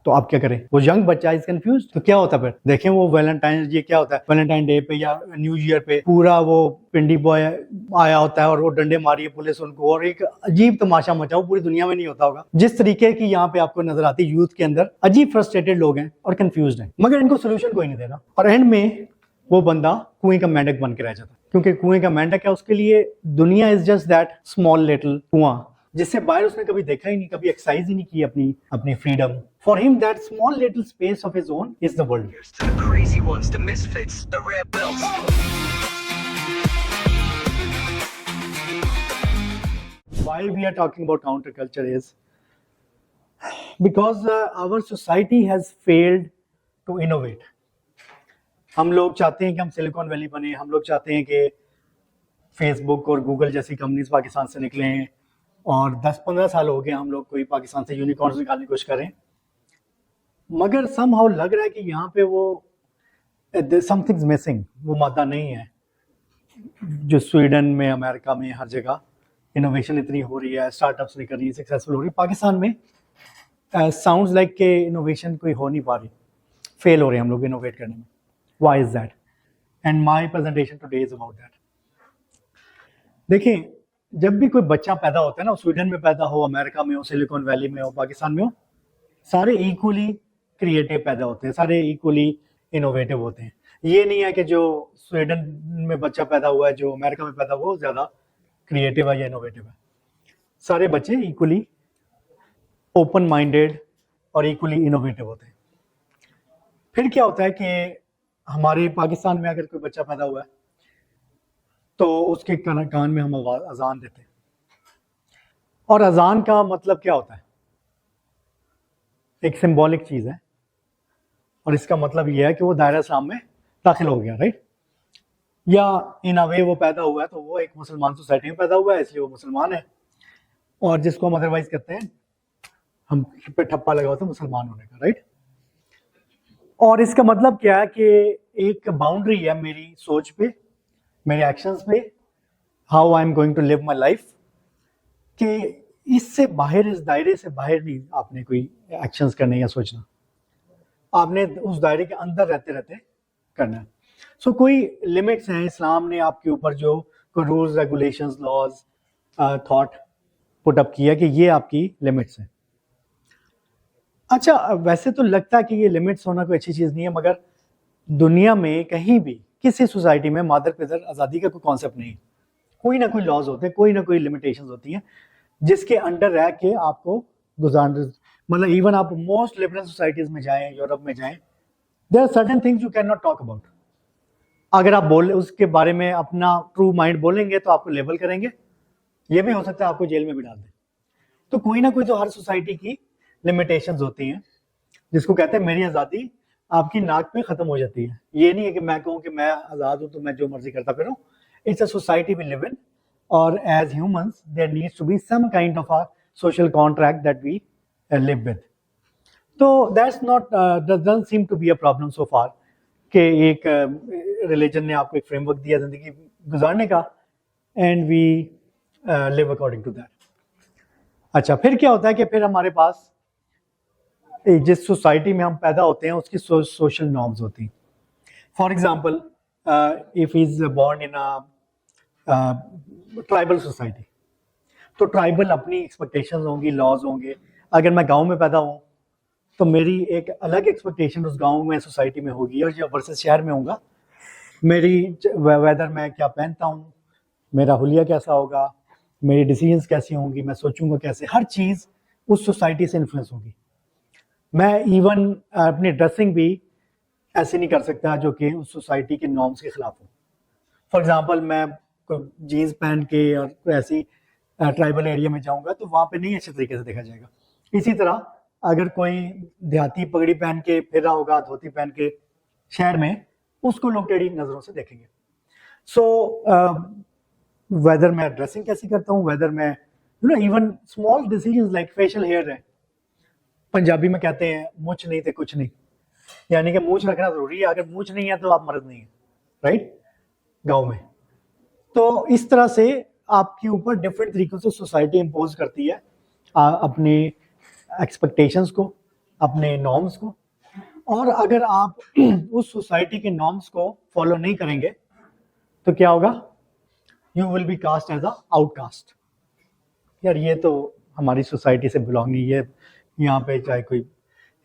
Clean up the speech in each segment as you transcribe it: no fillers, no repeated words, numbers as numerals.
तो आप क्या करें? वो यंग बच्चा इज कंफ्यूज, तो क्या होता है फिर? देखें वो वैलेंटाइन, ये क्या होता है, वैलेंटाइन डे पे या न्यू ईयर पे पूरा वो पिंडी बॉय आया होता है और वो डंडे मारी है पुलिस उनको, और एक अजीब तमाशा मचा, वो पूरी दुनिया में नहीं होता होगा। जिस तरीके की यहाँ पे आपको नजर आती है यूथ के अंदर, अजीब फ्रस्ट्रेटेड लोग हैं और कंफ्यूज हैं, मगर इनको सोल्यूशन कोई नहीं दे रहा, और एंड में वो बंदा कुएं का मेंढक बन के रह जाता है। क्योंकि कुएं का मेंढक है, उसके लिए दुनिया is just that small little कुआं, जिससे बाहर उसने कभी देखा ही नहीं, कभी एक्सरसाइज ही नहीं की अपनी freedom. For him that small little space of his own is the world. Why we are talking about counterculture is because our society has failed to innovate. हम लोग चाहते हैं कि हम सिलिकॉन वैली बने, हम लोग चाहते हैं कि फेसबुक और गूगल जैसी कंपनीज पाकिस्तान से निकलें, और 10-15 साल हो गए हम लोग कोई पाकिस्तान से यूनिकॉर्न्स निकालने की कोशिश करें, मगर समहाउ लग रहा है कि यहाँ पे वो समथिंग्स मिसिंग, वो मादा नहीं है जो स्वीडन में, अमेरिका में, हर जगह इनोवेशन इतनी हो रही है, स्टार्टअप्स निकल रही है, सक्सेसफुल हो रही है। पाकिस्तान में साउंड्स लाइक के इनोवेशन कोई हो नहीं पा रही, फेल हो रहे हैं हम लोग इनोवेट करने में। Why is that? And my presentation today is about that. देखिए, जब भी कोई बच्चा पैदा होता है ना, स्वीडन में पैदा हो, अमेरिका में हो, सिलिकॉन वैली में हो, पाकिस्तान में हो, सारे इक्वली क्रिएटिव पैदा होते हैं, सारे इक्वली इनोवेटिव होते हैं। ये नहीं है कि जो स्वीडन में बच्चा पैदा हुआ है, जो अमेरिका में पैदा हुआ, ज़्यादा क्रिएटिव है या इनोवेटिव है। सारे बच्चे इक्वली ओपन माइंडेड और इक्वली इनोवेटिव होते हैं। फिर क्या होता है कि हमारे पाकिस्तान में अगर कोई बच्चा पैदा हुआ है तो उसके कान में हम अजान देते हैं, और अजान का मतलब क्या होता है? एक सिंबॉलिक चीज़ है, और इसका मतलब यह है कि वो दायरा इस्लाम में दाखिल हो गया, राइट? या इन अ वे वो पैदा हुआ है तो वो एक मुसलमान सोसाइटी में पैदा हुआ है, इसलिए वो मुसलमान है, और जिसको हम अदरवाइज कहते हैं, हम पे ठप्पा लगा होता है मुसलमान होने का, राइट? और इसका मतलब क्या है कि एक बाउंड्री है मेरी सोच पे, मेरे एक्शंस पे, how I am going to live my life, कि इससे बाहर, इस दायरे से बाहर नहीं आपने कोई एक्शंस करने या सोचना, आपने उस दायरे के अंदर रहते रहते करना है। सो कोई लिमिट्स हैं इस्लाम ने आपके ऊपर, जो कोई rules, regulations, laws, thought put up किया कि ये आपकी लिमिट्स हैं। अच्छा, वैसे तो लगता है कि ये लिमिट्स होना कोई अच्छी चीज़ नहीं है, मगर दुनिया में कहीं भी किसी सोसाइटी में मादर पिदर आज़ादी का कोई कॉन्सेप्ट नहीं है। कोई ना कोई लॉज होते हैं, कोई ना कोई लिमिटेशंस होती हैं जिसके अंडर रह के आपको गुजारना, मतलब इवन आप मोस्ट लिबरल सोसाइटीज़ में जाएं, यूरोप में जाएं, there are certain things you can not talk about. अगर आप बोले उसके बारे में अपना ट्रू माइंड बोलेंगे तो आपको लेबल करेंगे, ये भी हो सकता है आपको जेल में भी डाल दें। तो कोई ना कोई तो हर सोसाइटी की लिमिटेशंस होती हैं, जिसको कहते हैं मेरी आज़ादी आपकी नाक पे ख़त्म हो जाती है। ये नहीं है कि मैं कहूँ कि मैं आज़ाद हूँ तो मैं जो मर्जी करता फिरूँ। It's a society we live in, और as humans there needs to be some kind of a social contract that we live with. तो that's not doesn't seem to be a problem so far, कि एक religion ने आपको एक framework दिया ज़िंदगी गुजारने का, and we live according to that. अच्छा, फिर क्या होता है कि फिर हमारे पास जिस सोसाइटी में हम पैदा होते हैं उसकी सोशल नॉर्म्स होती हैं। For example, if is born in a tribal society, तो ट्राइबल अपनी एक्सपेक्टेशंस होंगी, लॉज होंगे। अगर मैं गांव में पैदा हूँ तो मेरी एक अलग एक्सपेक्टेशन उस गांव में, सोसाइटी में होगी, और जब वर्सेस शहर में होगा, मेरी वेदर मैं क्या पहनता हूँ, मेरा हुलिया कैसा होगा, मेरी डिसीजंस कैसी होंगी, मैं सोचूंगा कैसे, हर चीज़ उस सोसाइटी से इन्फ्लुएंस होगी। मैं इवन अपनी ड्रेसिंग भी ऐसे नहीं कर सकता जो कि उस सोसाइटी के नॉर्म्स के खिलाफ हो। फॉर एग्जांपल, मैं जीन्स पहन के और कोई ऐसी ट्राइबल एरिया में जाऊंगा तो वहाँ पे नहीं अच्छे तरीके से देखा जाएगा। इसी तरह अगर कोई देहाती पगड़ी पहन के फिर रहा होगा, धोती पहन के शहर में, उसको लोग टेढ़ी नज़रों से देखेंगे। सो वेदर मैं ड्रेसिंग कैसी करता हूँ, वेदर मैं even small decisions like facial hair है, पंजाबी में कहते हैं मूंछ नहीं थे कुछ नहीं, यानी कि मूंछ रखना जरूरी है, अगर मूंछ नहीं है तो आप मर्द नहीं है, राइट? गांव में तो इस तरह से आपके ऊपर डिफरेंट तरीकों से सोसाइटी इम्पोज करती है अपने एक्सपेक्टेशंस को, अपने नॉर्म्स को, और अगर आप उस सोसाइटी के नॉर्म्स को फॉलो नहीं करेंगे तो क्या होगा, you will be cast as a outcast. यार ये तो हमारी सोसाइटी से बिलोंग नहीं है, यहाँ पे चाहे कोई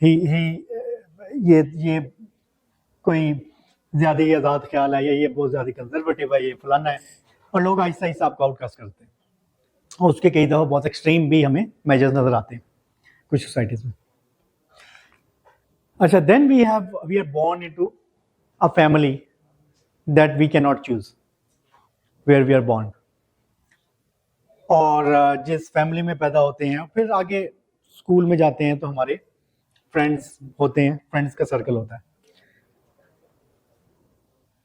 ये कोई ज़्यादा ही आज़ाद ख्याल है, या ये बहुत ज़्यादा कंजर्वेटिव है, ये फलाना है, और लोग आहिस्ता आहिस्ता आपको आउटकास्ट करते हैं। और उसके कई दफ़ा बहुत एक्सट्रीम भी हमें मेजर्स नज़र आते हैं कुछ सोसाइटीज़ में। अच्छा, then we are born into a family that we can not choose where we are born, और जिस फैमिली में पैदा होते हैं फिर आगे स्कूल में जाते हैं तो हमारे फ्रेंड्स होते हैं, फ्रेंड्स का सर्कल होता है।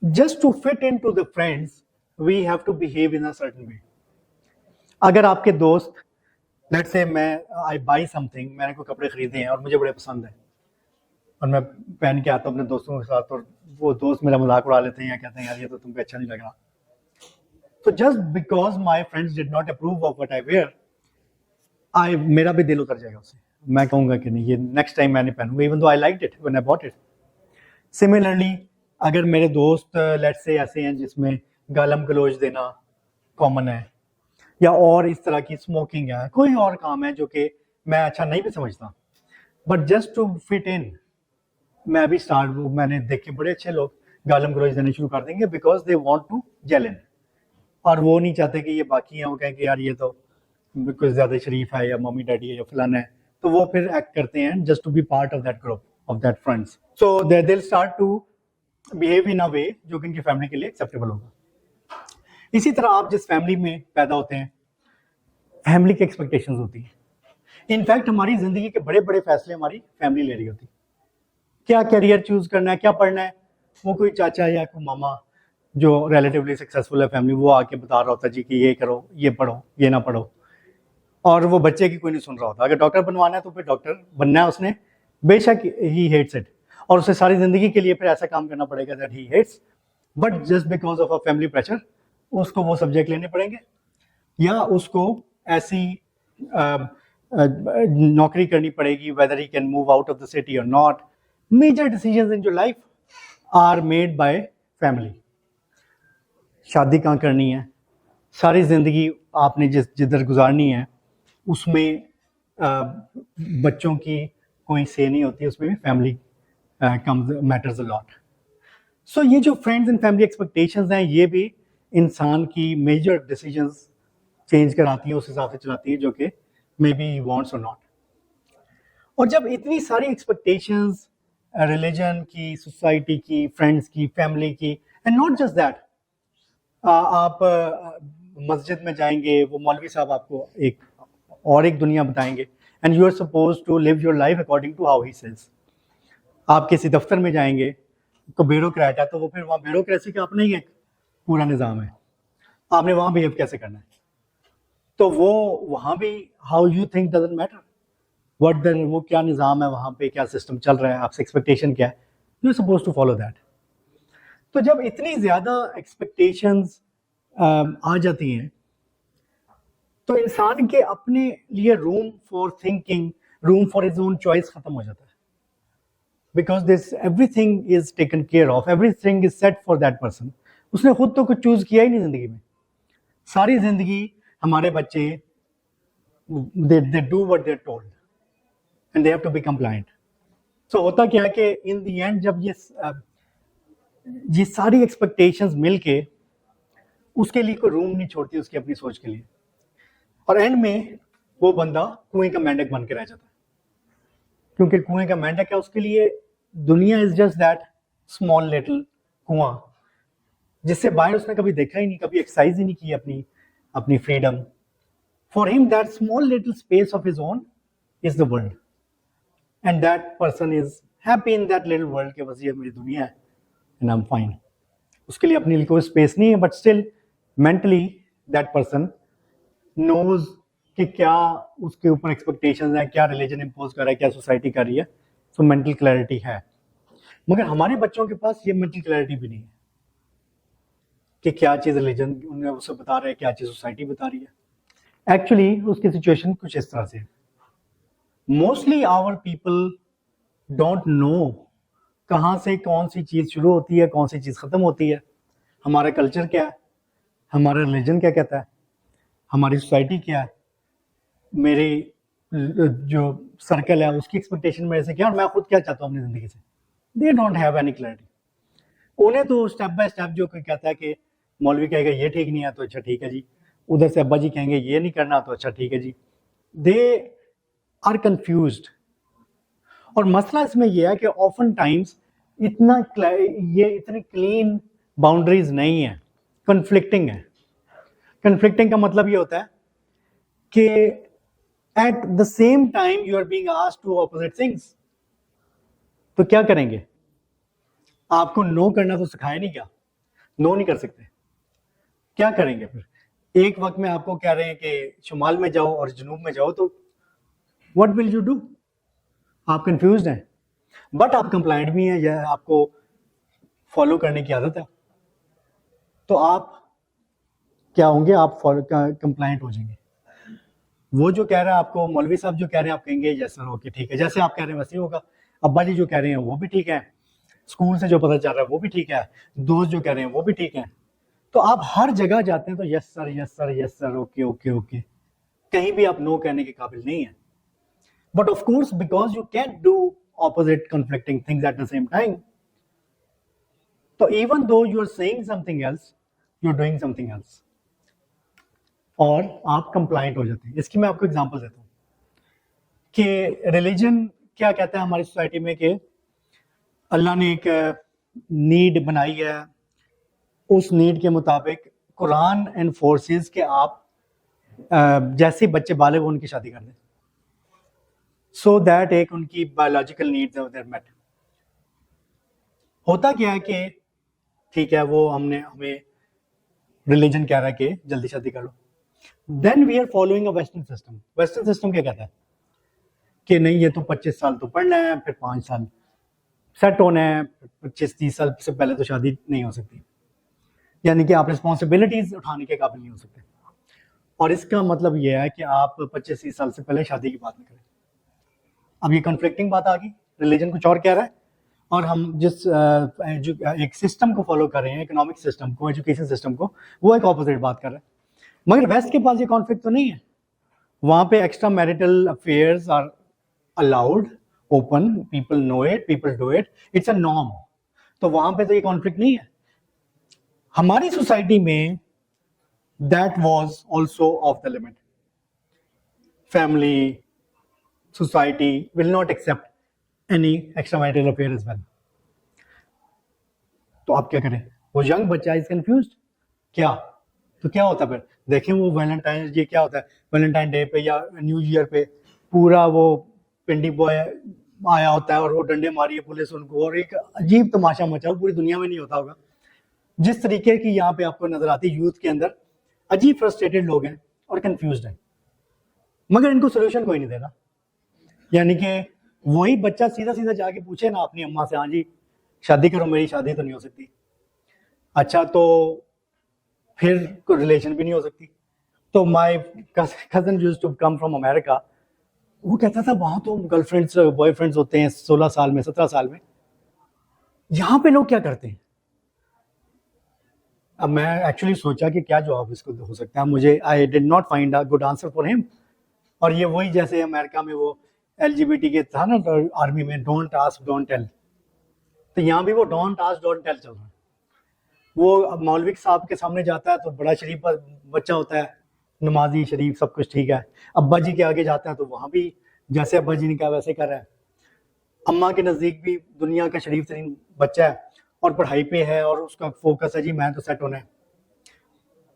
Just to fit in to the friends we have to behave in a certain way. अगर आपके दोस्त, let's say I by something, मैंने कोई कपड़े खरीदे हैं और मुझे बड़े पसंद है और मैं पहन के आता हूँ अपने दोस्तों के साथ, और वो दोस्त मेरा मजाक उड़ा लेते हैं या कहते हैं यार ये तो तुमको अच्छा नहीं लग रहा, तो just because my friends did not approve of what I wear, मेरा भी दिल उतर जाएगा उससे। मैं कहूँगा कि नहीं, ये नेक्स्ट टाइम मैं नहीं पहनूंगा, even though I liked it when I bought it. Similarly अगर मेरे दोस्त लेट्स से ऐसे हैं जिसमें गालम गलोच देना कॉमन है, या और इस तरह की स्मोकिंग है, कोई और काम है जो कि मैं अच्छा नहीं भी समझता, but just to fit in मैं भी मैंने देखे बड़े अच्छे लोग गालम गलोच देने शुरू कर देंगे because they want to gel in, और वो नहीं चाहते कि ये बाकी हैं वो कहें कि यार ये तो कुछ ज़्यादा शरीफ है या मम्मी डैडी है या फलाना है, तो वो फिर एक्ट करते हैं just to be part of that group of that friends. So they will start to behave in a way जो कि इनकी फैमिली के लिए एक्सेप्टेबल होगा। इसी तरह आप जिस फैमिली में पैदा होते हैं, फैमिली की एक्सपेक्टेशंस होती हैं। इनफैक्ट हमारी ज़िंदगी के बड़े बड़े फैसले हमारी फैमिली ले रही होती है। क्या करियर चूज करना है, क्या पढ़ना है, वो कोई चाचा या कोई मामा जो रिलेटिवली सक्सेसफुल है फैमिली, वो आके बता रहा होता जी कि ये करो, ये पढ़ो, ये ना पढ़ो, और वो बच्चे की कोई नहीं सुन रहा होता। अगर डॉक्टर बनवाना है तो फिर डॉक्टर बनना है उसने, बेशक ही हेट्स इट, और उसे सारी जिंदगी के लिए फिर ऐसा काम करना पड़ेगा that he hates, but just because of a family pressure उसको वो सब्जेक्ट लेने पड़ेंगे, या उसको ऐसी नौकरी करनी पड़ेगी whether he can move out of the city or not. Major decisions in your life are made by family. शादी कहाँ करनी है, सारी ज़िंदगी आपने जिधर गुजारनी है, उसमें बच्चों की कोई से नहीं होती, उसमें भी फैमिली मैटर्स अ लॉट। सो ये जो फ्रेंड्स एंड फैमिली एक्सपेक्टेशंस हैं, ये भी इंसान की मेजर डिसीजंस चेंज कराती हैं, उस हिसाब से चलाती है जो कि मे बी वांट्स और नॉट। और जब इतनी सारी एक्सपेक्टेशंस रिलीजन की, सोसाइटी की, फ्रेंड्स की, फैमिली की, एंड नॉट जस्ट दैट, आप मस्जिद में जाएंगे, वो मौलवी साहब आपको एक दुनिया बताएंगे, and you are suppose to live your life according to how he says. आप किसी दफ्तर में जाएंगे तो ब्यूरोक्रेट है, तो वो फिर वहाँ ब्यूरोक्रेसी का अपना ही एक पूरा निज़ाम है, आपने वहाँ बिहेव कैसे करना है, तो वो वहाँ भी how you think doesn't matter, वो क्या निज़ाम है वहाँ पे, क्या सिस्टम चल रहा है, आपसे एक्सपेक्टेशन क्या है, you are suppose to follow that. तो जब इतनी ज़्यादा एक्सपेक्टेशंस आ जाती हैं तो इंसान के अपने लिए room for thinking, room for his own choice खत्म हो जाता है, because this everything is taken care of, everything is set for that person. उसने खुद तो कुछ चूज किया ही नहीं जिंदगी में। सारी जिंदगी हमारे बच्चे they do what they are told and they have to be compliant. So होता क्या है कि इन द एंड जब ये सारी एक्सपेक्टेशंस मिलके उसके लिए कोई रूम नहीं छोड़ती उसकी अपनी सोच के लिए, और एंड में वो बंदा कुएं का मेंढक बन के रह जाता है, क्योंकि कुएं का मेंढक है, उसके लिए दुनिया is just that small little कुआं, जिससे बाहर उसने कभी देखा ही नहीं, कभी एक्सरसाइज ही नहीं की अपनी freedom. For him that small little space of his own is the world, and that person is happy in that little world के बस ये मेरी दुनिया है एंड आई एम फाइन। उसके लिए अपनी कोई स्पेस नहीं है, but still mentally that person knows कि क्या उसके ऊपर एक्सपेक्टेशंस हैं, क्या रिलीजन इम्पोज कर रहा है, क्या सोसाइटी कर रही है। सो मेंटल क्लैरिटी है, मगर हमारे बच्चों के पास ये मेंटल क्लैरिटी भी नहीं है कि क्या चीज़ रिलीजन उन्हें उसे बता रहा है, क्या चीज़ सोसाइटी बता रही है। एक्चुअली उसकी सिचुएशन कुछ इस तरह से, mostly our people don't know कहाँ से कौन सी चीज़ शुरू होती है, कौन सी चीज़ ख़त्म होती है, हमारा कल्चर क्या है, हमारा रिलीजन क्या कहता है, हमारी सोसाइटी क्या है, मेरी जो सर्कल है उसकी एक्सपेक्टेशन मेरे से क्या, और मैं खुद क्या चाहता हूँ अपनी ज़िंदगी से। They don't have any clarity. उन्हें तो स्टेप बाय स्टेप जो कोई कहता है कि मौलवी कहेगा ये ठीक नहीं है तो अच्छा ठीक है जी, उधर से अब्बा जी कहेंगे ये नहीं करना तो अच्छा ठीक है जी, दे आर कंफ्यूज्ड। और मसला इसमें यह है कि ऑफन टाइम्स ये इतनी क्लीन बाउंड्रीज नहीं है, कन्फ्लिक्टिंग है। कन्फ्लिक्टिंग का मतलब ये होता है कि at the same time you are being asked to opposite things, तो क्या करेंगे? आपको नो करना तो सिखाया नहीं क्या, नो नहीं कर सकते, क्या करेंगे फिर? एक वक्त में आपको कह रहे हैं कि शुमाल में जाओ और जनूब में जाओ, तो व्हाट विल यू डू? आप कंफ्यूज्ड हैं, बट आप कंप्लाइंट भी हैं, या आपको फॉलो करने की आदत है, तो आप क्या होंगे? आप कंप्लाइंट हो जाएंगे। वो जो कह रहा है आपको, मौलवी साहब जो कह रहे हैं, आप कहेंगे यस सर ओके ठीक है, जैसे आप कह रहे हैं वैसे ही होगा। अब्बा जी जो कह रहे हैं वो भी ठीक है, स्कूल से जो पता चल रहा है वो भी ठीक है, दोस्त जो कह रहे हैं वो भी ठीक है, तो आप हर जगह जाते हैं तो yes sir yes sir yes sir okay okay okay, कहीं भी आप नो कहने के काबिल नहीं है। But of course, because you can't do opposite conflicting things at the same time, so even though you are saying something else, you're doing something else, और आप compliant हो जाते हैं। इसकी मैं आपको एग्जांपल देता हूँ कि रिलीजन क्या कहता है हमारी सोसाइटी में कि अल्लाह ने एक नीड बनाई है, उस नीड के मुताबिक कुरान एनफोर्सेस कि आप जैसे बच्चे बालिग उनकी शादी कर दें, सो दैट एक उनकी बायोलॉजिकल नीड्स है मेट। होता क्या है कि ठीक है, वो हमें रिलीजन कह रहा है कि जल्दी शादी कर लो, then we are following a western system. Western system क्या कहता है कि नहीं, ये तो 25 साल तो पढ़ना है, फिर 5 साल सेट होना है, 25-30 साल से पहले तो शादी नहीं हो सकती, यानी कि आप रिस्पॉन्सिबिलिटीज उठाने के काबिल नहीं हो सकते। और इसका मतलब यह है कि आप 25-30 साल से पहले शादी की बात नहीं करें। अब ये कन्फ्लिक्टिंग बात आ गई, रिलीजन कुछ और कह रहा है, और हम जिस एक सिस्टम को फॉलो कर रहे हैं, इकोनॉमिक सिस्टम को, एजुकेशन सिस्टम को, वो एक ऑपोजिट बात कर रहा है। मगर वेस्ट के पास ये कॉन्फ्लिक्ट तो नहीं है, वहाँ पे extra marital affairs are allowed, open, people know it, people do it, it's a norm. तो वहाँ पे तो ये कॉन्फ्लिक्ट नहीं है। हमारी सोसाइटी में that was also of the limit. Family, society will not accept any extramarital affair as well. तो आप क्या करें? वो यंग बच्चा इज कंफ्यूज्ड, क्या? तो क्या होता है फिर? देखें वो वैलेंटाइन, ये क्या होता है, वैलेंटाइन डे पे या न्यू ईयर पे पूरा वो पिंडी बॉय आया होता है और वो डंडे मारी है पुलिस उनको, और एक अजीब तमाशा मचा, पूरी दुनिया में नहीं होता होगा जिस तरीके की यहाँ पे आपको नजर आती है। यूथ के अंदर अजीब फ्रस्ट्रेटेड लोग हैं और कंफ्यूज्ड हैं, मगर इनको सोल्यूशन कोई नहीं दे रहा। यानी कि वही बच्चा सीधा सीधा जाके पूछे ना अपनी अम्मा से, हाँ जी शादी करो, मेरी शादी तो नहीं हो सकती, अच्छा तो फिर कोई रिलेशन भी नहीं हो सकती। तो my cousin used to come from America, वो कहता था वहां तो गर्लफ्रेंड्स बॉयफ्रेंड्स होते हैं 16 साल में, 17 साल में, यहाँ पे लोग क्या करते हैं? अब मैं एक्चुअली सोचा कि क्या जवाब इसको हो सकता है, मुझे I did not find a good answer for him. और ये वही जैसे अमेरिका में वो LGBT के था ना, तो आर्मी में डोंट आस्क डोंट टेल, तो यहाँ भी वो डोंट आस्क डोंट टेल चल रहा है। वो मौलवी साहब के सामने जाता है तो बड़ा शरीफ बच्चा होता है, नमाजी शरीफ सब कुछ ठीक है, अब्बा जी के आगे जाता है तो वहाँ भी जैसे अब्बा जी ने कहा वैसे कर रहा है। अम्मा के नज़दीक भी दुनिया का शरीफ तरीन बच्चा है और पढ़ाई पे है और उसका फोकस है जी मैं तो सेट होना है।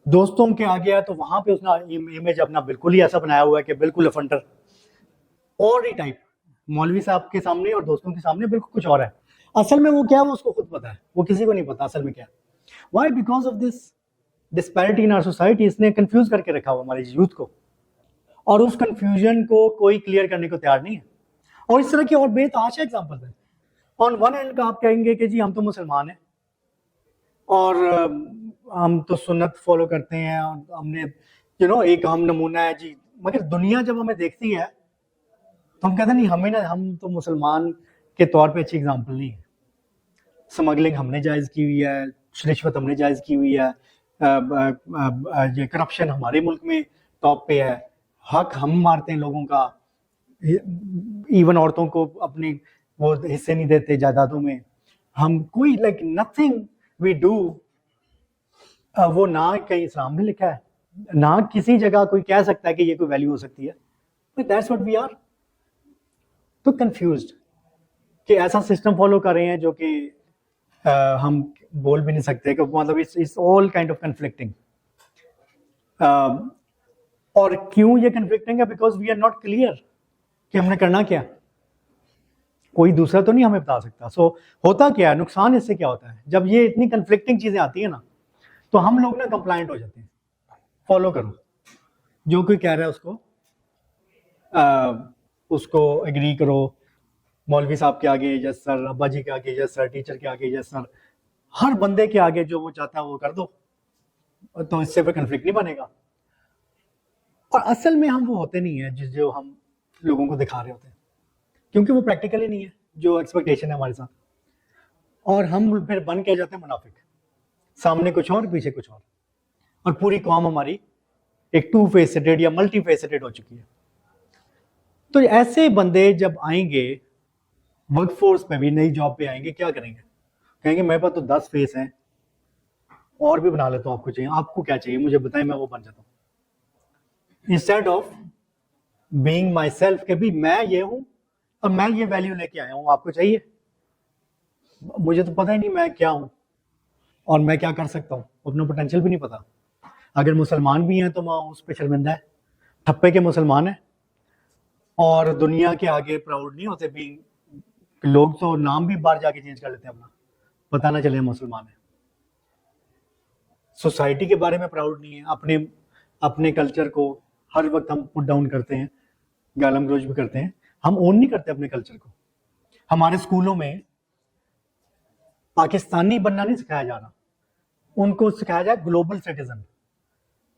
दोस्तों के आगे है तो वहाँ पे उसने इमेज अपना बिल्कुल ही ऐसा बनाया हुआ है कि बिल्कुल अफंटर और ही टाइप, मौलवी साहब के सामने और दोस्तों के सामने बिल्कुल कुछ और है। असल में वो क्या है वो उसको खुद पता है, वो किसी को नहीं पता असल में क्या है। Why? Because of this disparity in our society. इसने कंफ्यूज करके रखा हुआ हमारे यूथ को, और उस कंफ्यूजन को कोई क्लियर करने को तैयार नहीं है। और इस तरह की और बेतहाशा एग्जाम्पल है। ऑन वन एंड का आप कहेंगे कि जी हम तो मुसलमान हैं और हम तो सुन्नत फॉलो करते हैं और हमने एक हम नमूना है जी, मगर दुनिया जब हमें देखती है तो हम कहते हैं नहीं, हमें ना, हम तो मुसलमान के तौर पे अच्छी एग्जाम्पल नहीं है। स्मगलिंग हमने जायज़ की हुई है, रिश्वत हमने जायज़ की हुई है, ये करप्शन हमारे मुल्क में टॉप पे है, हक हम मारते हैं लोगों का, इवन औरतों को अपनी वो हिस्से नहीं देते जायदादों में, हम कोई लाइक नथिंग वी डू वो ना कहीं इस्लाम में लिखा है, ना किसी जगह कोई कह सकता है कि ये कोई वैल्यू हो सकती है, but that's what we are. तो कंफ्यूज्ड कि ऐसा सिस्टम फॉलो कर रहे हैं जो कि हम बोल भी नहीं सकते कि मतलब it's all kind of conflicting. और क्यों ये कन्फ्लिक्टिंग है? Because we are not clear कि हमने करना क्या, कोई दूसरा तो नहीं हमें बता सकता। सो होता क्या है, नुकसान इससे क्या होता है, जब ये इतनी कन्फ्लिक्टिंग चीजें आती है ना, तो हम लोग ना कंप्लाइंट हो जाते हैं, फॉलो करो जो कोई कह रहा है उसको एग्री करो, मौलवी साहब के आगे यस सर, अब्बा जी के आगे यस सर, टीचर के आगे यस सर, हर बंदे के आगे जो वो चाहता है वो कर दो, तो इससे फिर कन्फ्लिक्ट नहीं बनेगा। और असल में हम वो होते नहीं है जो हम लोगों को दिखा रहे होते हैं, क्योंकि वो प्रैक्टिकली नहीं है जो एक्सपेक्टेशन है हमारे साथ, और हम फिर बन के जाते हैं मुनाफिक, सामने कुछ और पीछे कुछ और पूरी कौम हमारी एक टू फेसेटेड या मल्टी फेसेटेड हो चुकी है। तो ऐसे बंदे जब आएंगे वर्कफोर्स पे भी, नई जॉब पे आएंगे, क्या करेंगे? कहेंगे मेरे पास तो 10 फेस हैं, और भी बना लेता हूँ, आपको चाहिए, आपको क्या चाहिए मुझे बताएं, मैं वो बन जाता हूँ। Instead of being my self के भी मैं ये हूं और मैं ये वैल्यू लेके आया हूं, आपको चाहिए? मुझे तो पता ही नहीं मैं क्या हूं और मैं क्या कर सकता हूं, अपना पोटेंशियल भी नहीं पता। अगर मुसलमान भी हैं तो मैं उस पर शर्मिंदा है, ठप्पे के मुसलमान है, और दुनिया के आगे प्राउड नहीं होते भी। लोग तो नाम भी बाहर जाके चेंज कर लेते हैं अपना, पता ना चले मुसलमान है। सोसाइटी के बारे में प्राउड नहीं है, अपने कल्चर को हर वक्त हम पुट डाउन करते हैं, गालम गलोच भी करते हैं, हम ओन नहीं करते अपने कल्चर को। हमारे स्कूलों में पाकिस्तानी बनना नहीं सिखाया जा रहा, उनको सिखाया जाए ग्लोबल सिटीजन।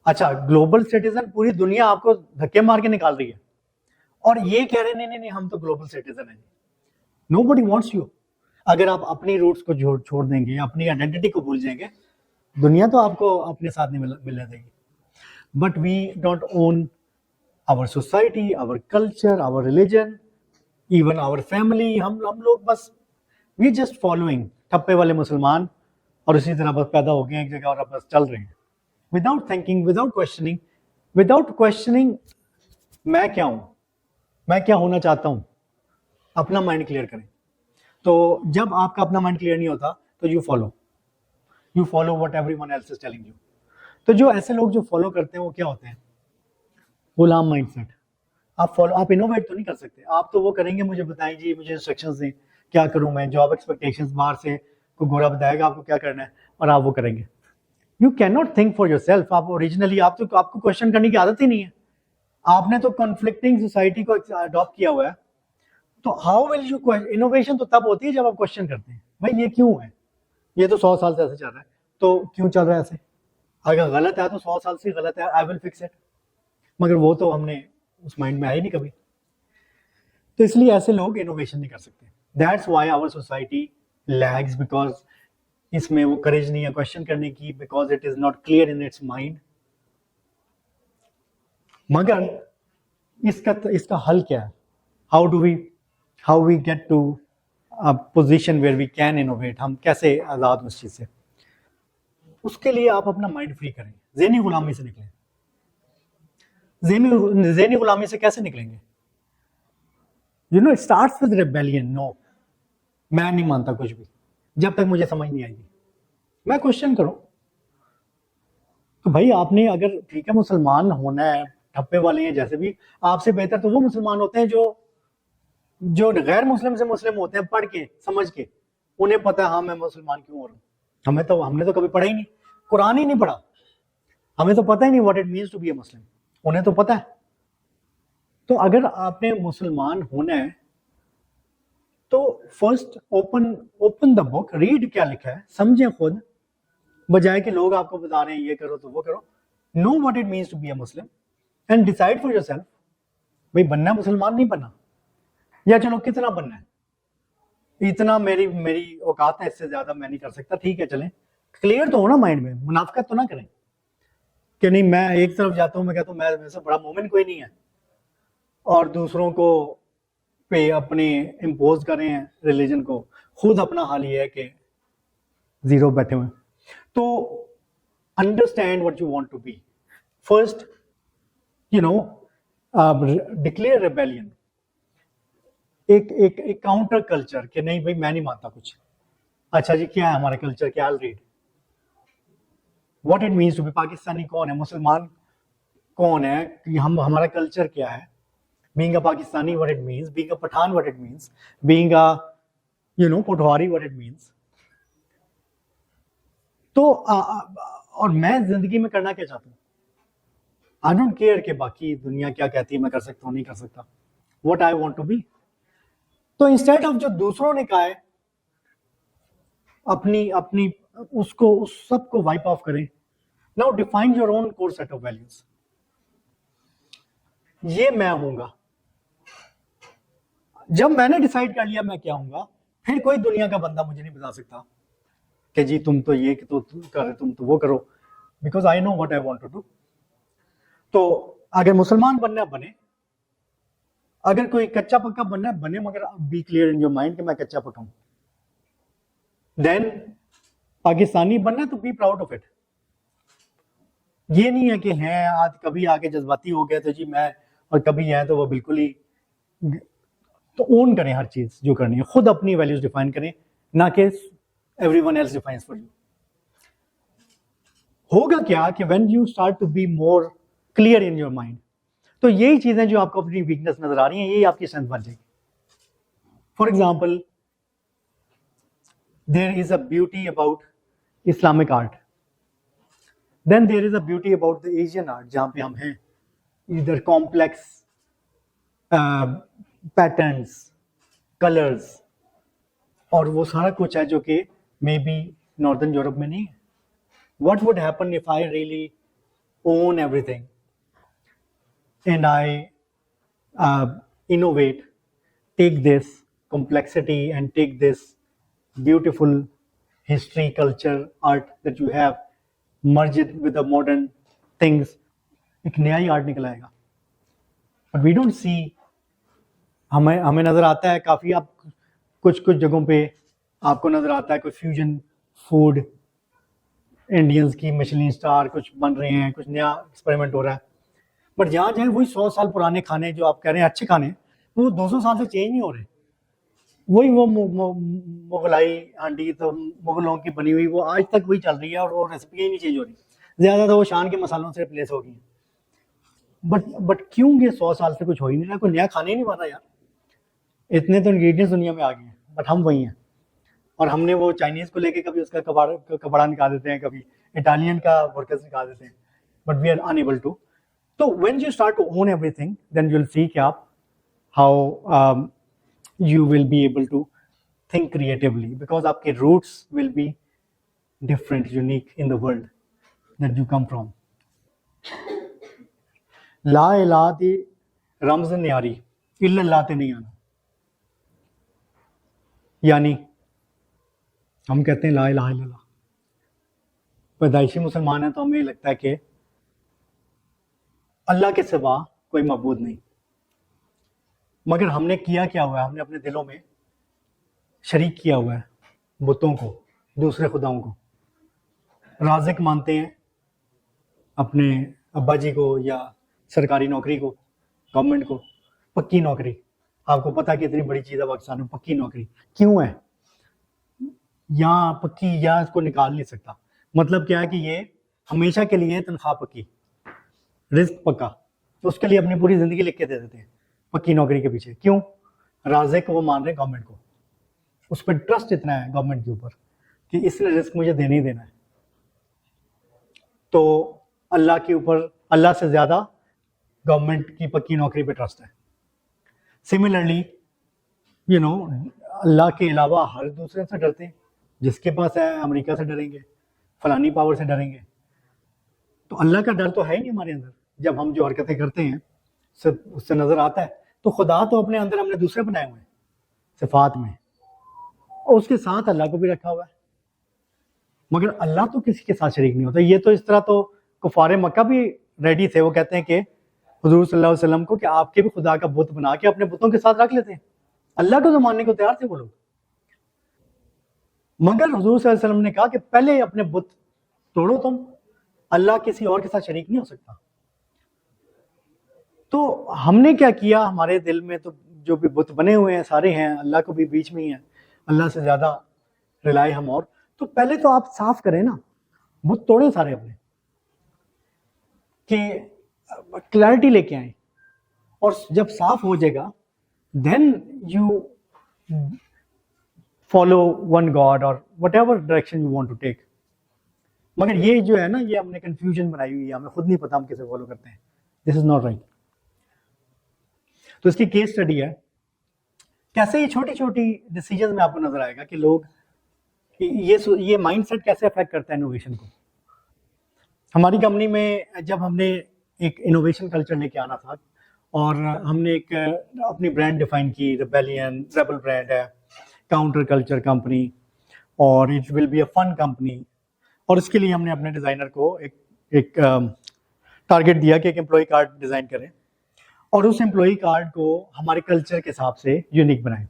अच्छा, ग्लोबल सिटीजन पूरी दुनिया आपको धक्के मार के निकाल रही है, और ये कह रहे नहीं नहीं नहीं हम तो ग्लोबल सिटीजन हैं। Nobody wants you. अगर आप अपनी रूट्स को छोड़ देंगे, अपनी आइडेंटिटी को भूल जाएंगे, दुनिया तो आपको अपने साथ नहीं मिलने देगी। But we don't own our society, our culture, our religion, even our family. हम लोग बस वी जस्ट फॉलोइंग ठप्पे वाले मुसलमान, और उसी तरह बस पैदा हो गए एक जगह और अब बस चल रहे हैं विदाउट थिंकिंग, विदाउट क्वेश्चनिंग मैं क्या हूं, मैं क्या होना चाहता हूं। अपना माइंड क्लियर करें। तो जब आपका अपना माइंड क्लियर नहीं होता तो you follow what everyone else is telling you. तो जो ऐसे लोग जो फॉलो करते हैं वो क्या होते हैं? गुलाम माइंडसेट। आप इनोवेट तो नहीं कर सकते, आप तो वो करेंगे मुझे बताएं जी, मुझे इंस्ट्रक्शंस दें, क्या करूं मैं, जॉब एक्सपेक्टेशंस बाहर से कोई गोरा बताएगा आपको क्या करना है और आप वो करेंगे। You can not think for your self. आप ओरिजिनली आपको क्वेश्चन करने की आदत ही नहीं है, आपने तो कॉन्फ्लिक्टिंग सोसाइटी को अडॉप्ट किया हुआ है। तो हाउ विल यू, इनोवेशन तो तब होती है जब आप क्वेश्चन करते हैं, भाई ये क्यों है, ये तो 100 साल से ऐसे चल रहा है, तो क्यों चल रहा है ऐसे? अगर गलत है तो 100 साल से गलत है, आई विल फिक्स इट। मगर वो तो हमने उस माइंड में आया नहीं कभी, तो इसलिए ऐसे लोग इनोवेशन नहीं कर सकते। That's why our society lags, because इसमें वो करेज नहीं है क्वेश्चन करने की, because it is not clear in its mind. मगर इसका हल क्या है? How we get to a position where we can innovate? हम कैसे आजाद उस चीज से? उसके लिए आप अपना माइंड फ्री करें, ज़हनी गुलामी से निकलें। ज़हनी गुलामी से कैसे निकलेंगे? It starts with rebellion. No, मैं नहीं मानता कुछ भी जब तक मुझे समझ नहीं आएगी। मैं क्वेश्चन करूं तो भाई आपने, अगर ठीक है मुसलमान होना है, ठप्पे वाले हैं जैसे भी, आपसे बेहतर तो वो मुसलमान होते हैं जो गैर मुस्लिम से मुस्लिम होते हैं, पढ़ के समझ के, उन्हें पता है हाँ मैं मुसलमान क्यों हो रहा हूं। हमने तो कभी पढ़ा ही नहीं, कुरान ही नहीं पढ़ा, हमें तो पता ही नहीं what it means to be a Muslim, उन्हें तो पता है। तो अगर आपने मुसलमान होना है तो first open the book, read क्या लिखा है, समझें खुद, बजाय कि लोग आपको बता रहे हैं ये करो तो वो करो। No what it means to be a Muslim and decide for yourself. भाई बनना मुसलमान नहीं बनना, या चलो कितना बनना है, इतना मेरी मेरी औकात है, इससे ज्यादा मैं नहीं कर सकता, ठीक है चलें। क्लियर तो हो ना माइंड में, मुनाफिकत तो ना करें कि नहीं मैं एक तरफ जाता हूँ, मैं कहता हूँ मैं वैसे बड़ा मोमिन कोई नहीं है, और दूसरों को पे अपने इम्पोज करें रिलीजन को, खुद अपना हाल ये है कि जीरो बैठे हुए। तो understand what you want to be first, you know, declare rebellion, एक काउंटर कल्चर कि नहीं भाई मैं नहीं मानता कुछ। अच्छा जी क्या है हमारा कल्चर, क्या read what it means to be Pakistani, कौन है मुसलमान, कौन है कि हम, हमारा कल्चर क्या है, being a Pakistani what it means, being a Pathan what it means, being a Pothwari what it means. तो और मैं जिंदगी में करना क्या चाहता हूँ, आई डोंट केयर कि बाकी दुनिया क्या कहती है, मैं कर सकता हूँ नहीं कर सकता, what I want to be. तो इंस्टेड ऑफ जो दूसरों ने कहा है अपनी अपनी उसको उस सब को वाइप ऑफ करें, now define your own core set of values. ये मैं हूंगा, जब मैंने डिसाइड कर लिया मैं क्या हूंगा, फिर कोई दुनिया का बंदा मुझे नहीं बता सकता कि जी तुम तो ये तो कर, तुम तो वो करो, because I know what I want to do. तो अगर मुसलमान बनना बने, अगर कोई कच्चा पक्का बनना है बने, मगर be clear in your mind कि मैं कच्चा पक्का हूं। देन पाकिस्तानी बनना है तो बी प्राउड ऑफ इट। ये नहीं है कि हैं आज कभी आके जज्बाती हो गया तो जी मैं, और कभी है तो वो बिल्कुल ही। तो ओन करें हर चीज जो करनी है, खुद अपनी वैल्यूज डिफाइन करें, ना कि everyone else defines for you. होगा क्या कि when you start to be more clear in your mind, तो यही चीजें जो आपको अपनी वीकनेस नजर आ रही हैं, यही आपकी स्ट्रेंथ बन जाएगी। For example, there is a beauty about Islamic art, then there is a beauty about the Asian art, जहां पे हम हैं, इधर कॉम्प्लेक्स पैटर्न्स, कलर्स, और वो सारा कुछ है जो कि मे बी नॉर्दर्न यूरोप में नहीं है। What would happen if I really own everything and I innovate, take this complexity and take this beautiful history, culture, art that you have, merge it with the modern things, एक नया ही art निकल आएगा। But we don't see, हमें नजर आता है काफी, आप कुछ जगहों पे आपको नजर आता है कोई फ्यूजन फूड, इंडियंस की मिशेलिन स्टार कुछ बन रहे हैं, कुछ नया एक्सपेरिमेंट हो रहा है, बट जहाँ जाए वही 100 साल पुराने खाने जो आप कह रहे हैं अच्छे खाने, वो 200 साल से चेंज नहीं हो रहे। वही वो मुगलाई हांडी तो मुगलों की बनी हुई वो आज तक वही चल रही है, और वो रेसिपी ही नहीं चेंज हो रही, ज्यादा तो वो शान के मसालों से रिप्लेस हो गई। बट क्यों ये 100 साल से कुछ हो ही नहीं रहा, कोई नया खाने ही नहीं बन रहा यार। इतने तो इंग्रेडिएंट्स दुनिया में आ गए हैं, बट हम वही हैं। और हमने वो चाइनीज को लेके कभी उसका कबाड़ा निकाल देते हैं, कभी इटालियन का वर्कर्स निकाल देते हैं, but we are unable to. तो when you start to own everything, then you will see कि आप how you will be able to think creatively, because आपके roots will be different, unique in the world that you come from. ला इलाहा दी रमज न्यारी, इल्लल्लाह ते नहीं आना। यानी हम कहते हैं ला इलाहा इल्लल्लाह, पैदाइशी मुसलमान है तो हमें लगता है कि अल्लाह के सिवा कोई मबूद नहीं, मगर हमने किया क्या हुआ है, हमने अपने दिलों में शरीक किया हुआ है बुतों को, दूसरे खुदाओं को। राज़िक मानते हैं अपने अब्बा जी को या सरकारी नौकरी को, गवर्नमेंट को, पक्की नौकरी। आपको पता है कि इतनी बड़ी चीज़ है पाकिस्तान में पक्की नौकरी, क्यों है? यहाँ पक्की, यहाँ इसको निकाल नहीं सकता। मतलब क्या है कि ये हमेशा के लिए तनख्वाह पक्की, रिस्क पक्का, तो उसके लिए अपनी पूरी जिंदगी लिख के दे देते हैं पक्की नौकरी के पीछे। क्यों? राज़िक वो मान रहे हैं गवर्नमेंट को, उस पर ट्रस्ट इतना है गवर्नमेंट के ऊपर कि इसने रिस्क मुझे देना ही देना है। तो अल्लाह के ऊपर, अल्लाह से ज्यादा गवर्नमेंट की पक्की नौकरी पे ट्रस्ट है। सिमिलरली अल्लाह के अलावा हर दूसरे से डरते हैं, जिसके पास है अमेरिका से डरेंगे, फलानी पावर से डरेंगे। तो अल्लाह का डर तो है ही नहीं हमारे अंदर। जब हम जो हरकतें करते हैं उससे नजर आता है, तो खुदा तो अपने अंदर हमने दूसरे बनाए हुए हैं सिफात में, और उसके साथ अल्लाह को भी रखा हुआ है। मगर अल्लाह तो किसी के साथ शरीक नहीं होता। ये तो इस तरह तो कुफारे मक्का भी रेडी थे, वो कहते हैं कि हुजूर सल्लल्लाहु अलैहि वसल्लम को कि आपके भी खुदा का बुत बना के अपने बुतों के साथ रख लेते हैं। अल्लाह को तो मानने को तैयार थे वो लोग। मगर हुजूर सल्लल्लाहु अलैहि वसल्लम ने कहा कि पहले अपने बुत तोड़ो तुम, अल्लाह किसी और के साथ शरीक नहीं हो सकता। तो हमने क्या किया, हमारे दिल में तो जो भी बुत बने हुए हैं सारे हैं, अल्लाह को भी बीच में ही है, अल्लाह से ज्यादा रिलाय हम। और तो पहले तो आप साफ करें ना, बुत तोड़े सारे अपने, कि क्लैरिटी लेके आए, और जब साफ हो जाएगा then you follow one god और whatever direction you want to take. मगर ये जो है ना, ये हमने कंफ्यूजन बनाई हुई है, हमें खुद नहीं पता हम कैसे फॉलो करते हैं। This is not right. तो इसकी केस स्टडी है, कैसे ये छोटी छोटी डिसीजन में आपको नजर आएगा कि लोग ये माइंडसेट कैसे अफेक्ट करता है इनोवेशन को। हमारी कंपनी में जब हमने एक इनोवेशन कल्चर लेके आना था, और हमने एक अपनी ब्रांड डिफाइन की, रेबेलियन, रेबल ब्रांड है, काउंटर कल्चर कंपनी, और it will be a fun company. और इसके लिए हमने अपने डिज़ाइनर को एक टारगेट दिया कि एक एम्प्लॉय कार्ड डिज़ाइन करें, और उस एम्प्लॉय कार्ड को हमारे कल्चर के हिसाब से यूनिक बनाएं।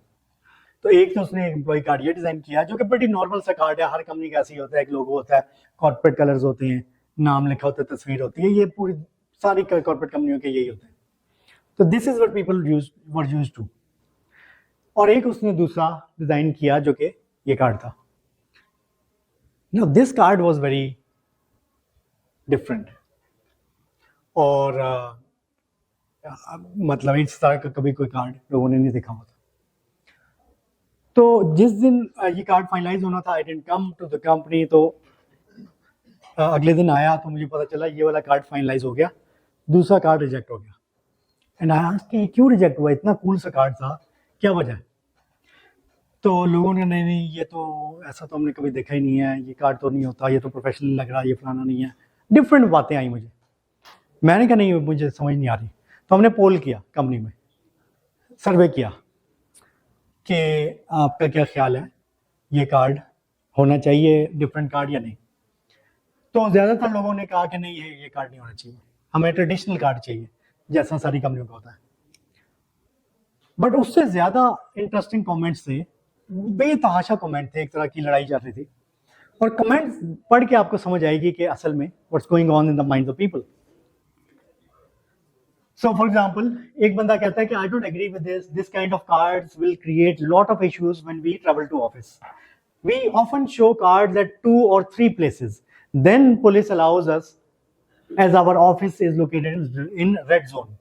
तो एक तो उसने एम्प्लॉय कार्ड ये डिज़ाइन किया, जो कि बड़ी नॉर्मल सा कार्ड है, हर कंपनी का ऐसे ही होता है, एक लोगो होता है, कॉर्पोरेट कलर्स होते हैं, नाम लिखा होता है, तस्वीर होती है, ये पूरी सारी कॉर्पोरेट कंपनियों के यही होते हैं। तो this is what people were used to. और एक उसने दूसरा डिज़ाइन किया जो कि ये कार्ड था। No, this card was very different, और मतलब इस तरह का कभी कोई कार्ड लोगों ने नहीं देखा होता। तो जिस दिन ये कार्ड फाइनलाइज होना था, I didn't come to the company. तो अगले दिन आया तो मुझे पता चला ये वाला कार्ड फाइनलाइज हो गया, दूसरा कार्ड रिजेक्ट हो गया। एंड आई आस्क्ड कि क्यों रिजेक्ट हुआ, इतना कूल सा कार्ड था, क्या वजह है? तो लोगों ने नहीं, ये तो ऐसा तो हमने कभी देखा ही नहीं है, ये कार्ड तो नहीं होता, ये तो प्रोफेशनल लग रहा है, ये फलाना नहीं है। डिफरेंट बातें आई मुझे। मैंने कहा नहीं, मुझे समझ नहीं आ रही। तो हमने पोल किया, कंपनी में सर्वे किया कि आपका क्या ख्याल है, ये कार्ड होना चाहिए डिफरेंट कार्ड या नहीं। तो ज़्यादातर लोगों ने कहा कि नहीं, ये कार्ड नहीं होना चाहिए, हमें ट्रेडिशनल कार्ड चाहिए जैसा सारी कंपनियों का होता है। बट उससे ज़्यादा इंटरेस्टिंग कमेंट्स थे, बेतहाशा कमेंट थे, एक तरह की लड़ाई चल रही थी। और कमेंट्स पढ़ के आपको समझ आएगी कि असल में what's going on in the mind of people. So for example, एक बंदा कहता है कि I don't agree with this. This kind of cards will create lot of issues when we travel to office. We often show cards at 2 or 3 places. Then police allows us, as our office is located in red zone.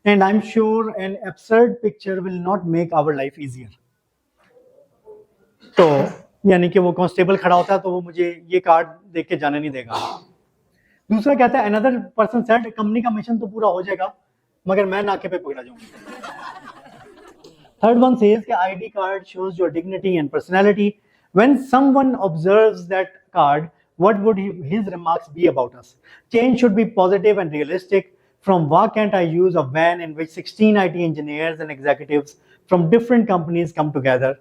And I'm sure an absurd picture will not make our life easier. तो यानी कि वो constable खड़ा होता है तो वो मुझे ये कार्ड देख के जाने नहीं देगा। दूसरा कहता है, another person said, कंपनी का मिशन तो पूरा हो जाएगा मगर मैं नाके पे पकड़ा जाऊंगा। Third one says कि ID card shows your dignity and personality. When someone observes that card, what would his remarks be about us? Change should be positive and realistic. From why can't I use a van in which 16 IT engineers and executives from different companies come together,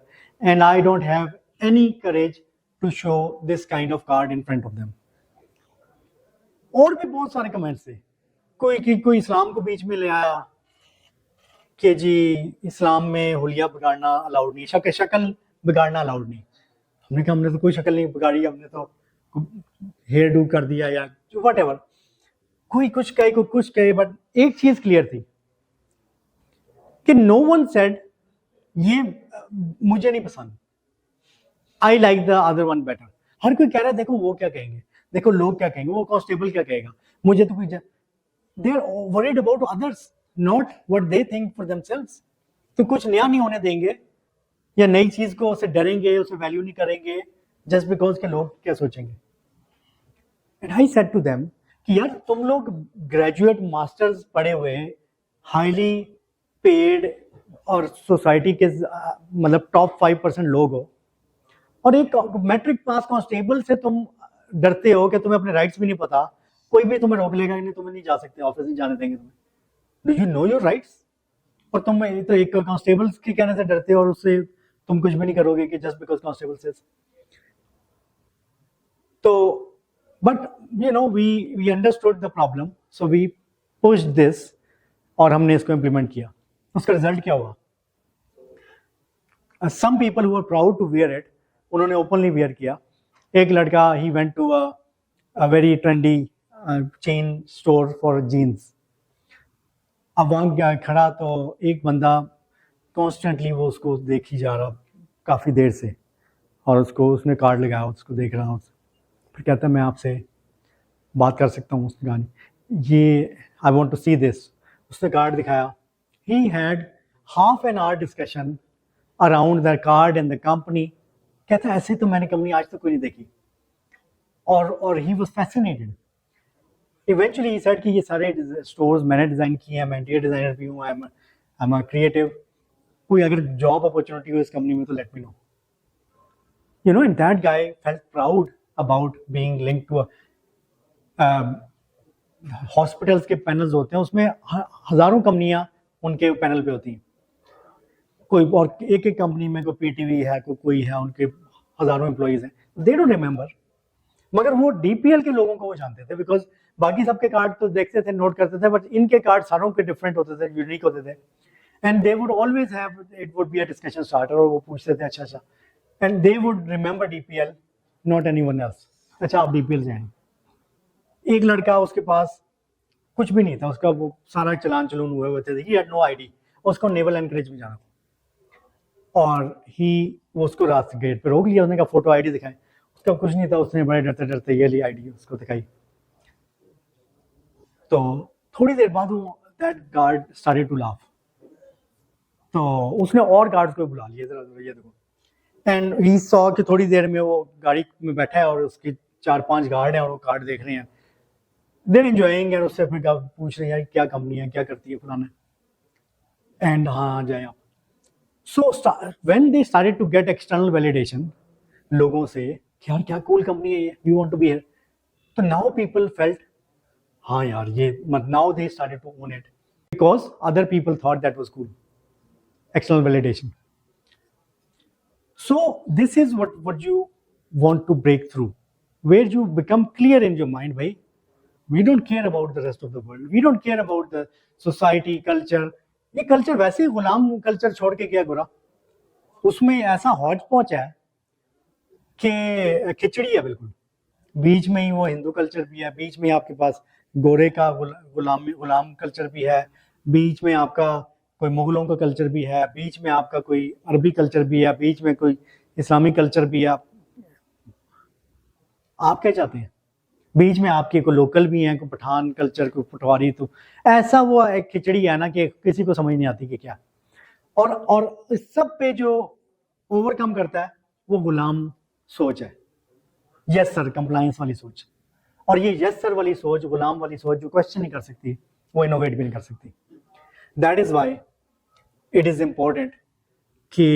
and I don't have any courage to show this kind of card in front of them. और भी बहुत सारे comments थे। कोई इस्लाम को बीच में ले आया कि जी इस्लाम में हुलिया बिगाड़ना अलाउड नहीं, शक्ल बिगाड़ना अलाउड नहीं। हमने कहा हमने तो कोई शक्ल नहीं बिगाड़ी, हमने तो हेयर डू कर दिया या जो वट एवर। कोई कुछ कहे, बट एक चीज क्लियर थी कि नो वन सेड ये मुझे नहीं पसंद, I like the other one better. हर कोई कह रहा है देखो वो क्या कहेंगे, देखो लोग क्या कहेंगे, वो कांस्टेबल क्या कहेगा, मुझे तो कोई, they are worried about others, not what they think for themselves. तो कुछ नया नहीं होने देंगे या नई चीज को उसे डरेंगे, उसे वैल्यू नहीं करेंगे जस्ट बिकॉज के लोग क्या सोचेंगे। And I said to them कि यार तुम लोग ग्रेजुएट मास्टर्स पढ़े हुए, हाईली पेड और सोसाइटी के मतलब टॉप 5% लोग हो, और एक मैट्रिक पास कांस्टेबल से तुम डरते हो कि तुम्हें अपने राइट्स भी नहीं पता, कोई भी तुम्हें रोक लेगा नहीं, तुम्हें नहीं जा सकते, ऑफिस नहीं जाने देंगे तुम्हें। Do you know your rights? और तुम तो एक कांस्टेबल के कहने से डरते हो और उससे तुम कुछ भी नहीं करोगे कि जस्ट बिकॉज कॉन्स्टेबल सेज। तो but you know we understood the problem, so we pushed this और हमने इसको इम्प्लीमेंट किया। उसका रिजल्ट क्या हुआ? Some people who are proud to wear it, उन्होंने ओपनली वियर किया। एक लड़का he went to a very trendy chain store for jeans. अब वहाँ खड़ा तो एक बंदा कॉन्स्टेंटली वो उसको देख ही जा रहा काफ़ी देर से, और उसको उसने कार्ड लगाया, उसको देख रहा हूँ। फिर कहता है मैं आपसे बात कर सकता हूँ? उसने कहा ये I want to see this. उसने कार्ड दिखाया। He had half an hour discussion around the card and the company. कहता है ऐसे तो मैंने कंपनी आज तक कोई नहीं देखी, और he was fascinated. Eventually he said कि ये सारे स्टोर्स मैंने डिज़ाइन किए हैं, मैं इंटीरियर डिज़ाइनर भी हूँ, आई एम अ क्रिएटिव। कोई अगर जॉब अपॉर्चुनिटी हो इस कंपनी में तो let me know, you know. And that guy felt proud about being linked to hospitals के पैनल्स होते हैं, उसमें हज़ारों कंपनियां उनके पैनल पे होती हैं। कोई और एक एक कंपनी में कोई पीटीवी है, कोई है, उनके हज़ारों एम्प्लॉइज हैं। दे डोंट रिमेंबर, मगर वो डीपीएल के लोगों को वो जानते थे, बिकॉज बाकी सबके कार्ड तो देखते थे, नोट करते थे, बट इनके कार्ड सारों के डिफरेंट होते थे, यूनिक होते थे। And they would always have, it would be a discussion starter, और वो पूछते थे अच्छा, and they would remember DPL, not anyone else. अच्छा आप डीपीएल से हैं। एक लड़का, उसके पास कुछ भी नहीं था, उसका वो सारा चलान चलून हुए हुए थे, ही हैड नो आईडी। उसको नेवल एनकरेज में जाना था, और वो उसको रात गेट पे रोक लिया। उसने कहा फोटो आईडी दिखाएं। उसका कुछ नहीं था, उसने बड़े डरते डरते ये ली आईडी उसको दिखाई। तो थोड़ी देर बाद वो that guard started to laugh. तो उसने और गार्ड्स को बुला लिया, जरा ये देखो। एंड ही सॉ कि थोड़ी देर में वो गाड़ी में बैठा है और उसके 4-5 गार्ड हैं और वो कार्ड देख रहे हैं, देर एंजॉइंग। और उससे फिर पूछ रहे हैं क्या कंपनी है, क्या करती है फलाना। एंड हाँ जाए आप। So when they started to get external validation लोगों से कि यार क्या कूल कंपनी है ये, we want to be here, तो नाउ पीपल फेल्ट हाँ यार ये, now they started to own it because other people thought that was cool, external validation. So this is what you want to break through, where you become clear in your mind, bhai, we don't care about the rest of the world, we don't care about the society, culture. ये culture वैसे ही गुलाम culture छोड़ के क्या गुरा, उसमें ऐसा हौच पौच है कि खिचड़ी है बिल्कुल। बीच में ही वो हिंदू कल्चर भी है, बीच में आपके पास गोरे का गुलाम कल्चर भी है, बीच में आपका कोई मुगलों का कल्चर भी है, बीच में आपका कोई अरबी कल्चर भी है, बीच में कोई इस्लामिक कल्चर भी है। आप क्या चाहते हैं? बीच में आपके कोई लोकल भी हैं, कोई पठान कल्चर, कोई पटवारी। तो ऐसा वो एक खिचड़ी है ना कि किसी को समझ नहीं आती कि क्या। और इस सब पे जो ओवरकम करता है वो गुलाम सोच है, यस सर कंप्लायंस वाली सोच। और ये यस सर वाली सोच, गुलाम वाली सोच, जो क्वेश्चन नहीं कर सकती, वो इनोवेट भी नहीं कर सकती। That is why it is important कि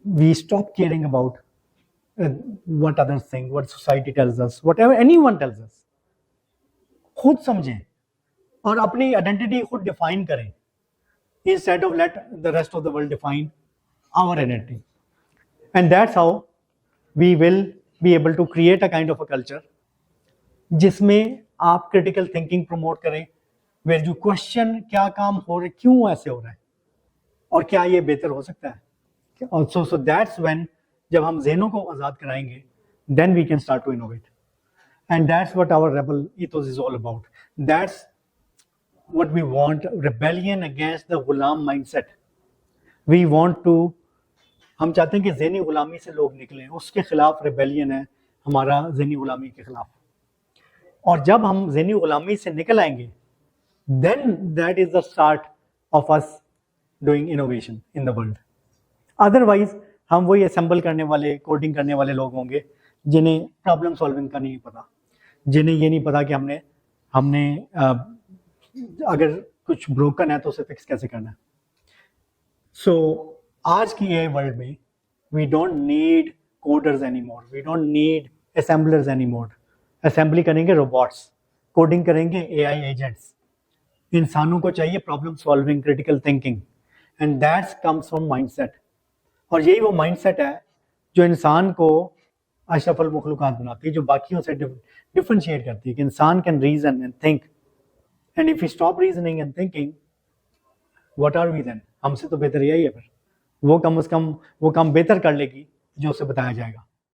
we stop caring about what others think, what society tells us, whatever anyone tells us. खुद समझें और अपनी आइडेंटिटी खुद डिफाइन करें, instead of let the rest of the world define our identity. And that's how we will be able to create a kind of a culture जिसमें आप critical thinking promote करें, where you question क्या काम हो रहा है, क्यों ऐसे हो रहा है, और क्या ये बेहतर हो सकता है। Also, so that's when जब हम ज़हनों को आज़ाद कराएंगे, then we can start to innovate. And that's what our rebel ethos is all about. That's what we want, rebellion against the Ghulam mindset. We want to, हम चाहते हैं कि ज़हनी गुलामी से लोग निकलें, उसके खिलाफ रिबेलियन है हमारा, ज़हनी गुलामी के खिलाफ। और जब हम ज़हनी गुलामी से निकल आएंगे, then that is the start of us doing innovation in the world. Otherwise हम वही असेंबल करने वाले, कोडिंग करने वाले लोग होंगे जिन्हें प्रॉब्लम सॉल्विंग का नहीं पता, जिन्हें ये नहीं पता कि हमने अगर कुछ ब्रोकन है तो उसे फिक्स कैसे करना है। सो आज की ये वर्ल्ड में we don't need coders any more, we don't need assemblers any more. Assembly करेंगे रोबोट्स, कोडिंग करेंगे एआई एजेंट्स। इंसानों को चाहिए problem solving, critical thinking, and that's comes from mindset. और यही वो माइंडसेट है जो इंसान को अशरफुल मखलूकात बनाती है, जो बाकियों से डिफरेंशिएट करती है कि इंसान can reason and think, and if you stop reasoning and thinking, what are we then? हमसे तो बेहतर यही है फिर। वो कम से कम वो काम बेहतर कर लेगी जो उसे बताया जाएगा।